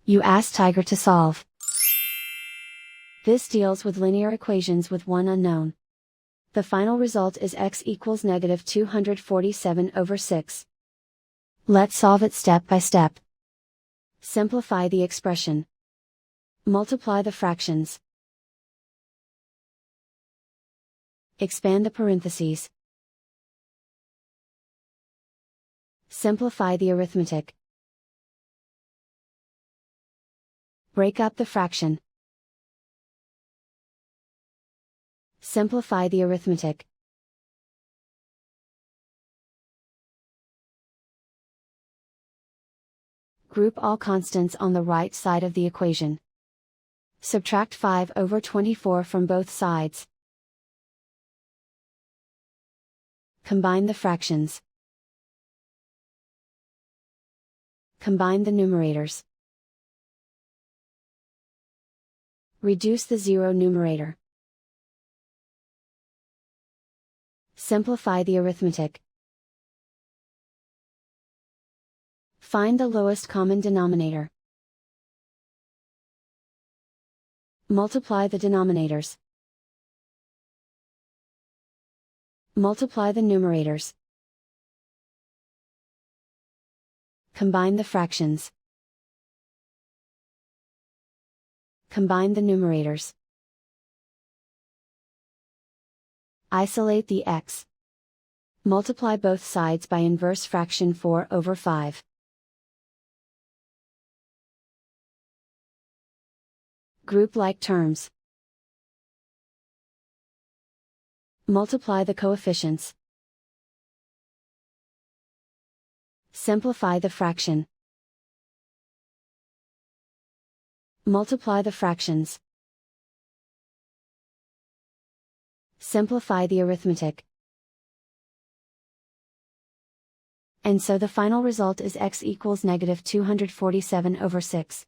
You ask Tiger to solve. This deals with linear equations with one unknown. The final result is x equals negative 247/6. Let's solve it step by step. Simplify the expression. Multiply the fractions. Expand the parentheses. Simplify the arithmetic. Break up the fraction. Simplify the arithmetic. Group all constants on the right side of the equation. Subtract 5/24 from both sides. Combine the fractions. Combine the numerators. Reduce the zero numerator. Simplify the arithmetic. Find the lowest common denominator. Multiply the denominators. Multiply the numerators. Combine the fractions. Combine the numerators. Isolate the x. Multiply both sides by inverse fraction 4/5. Group like terms. Multiply the coefficients. Simplify the fraction. Multiply the fractions. Simplify the arithmetic. And so the final result is x equals negative 247/6.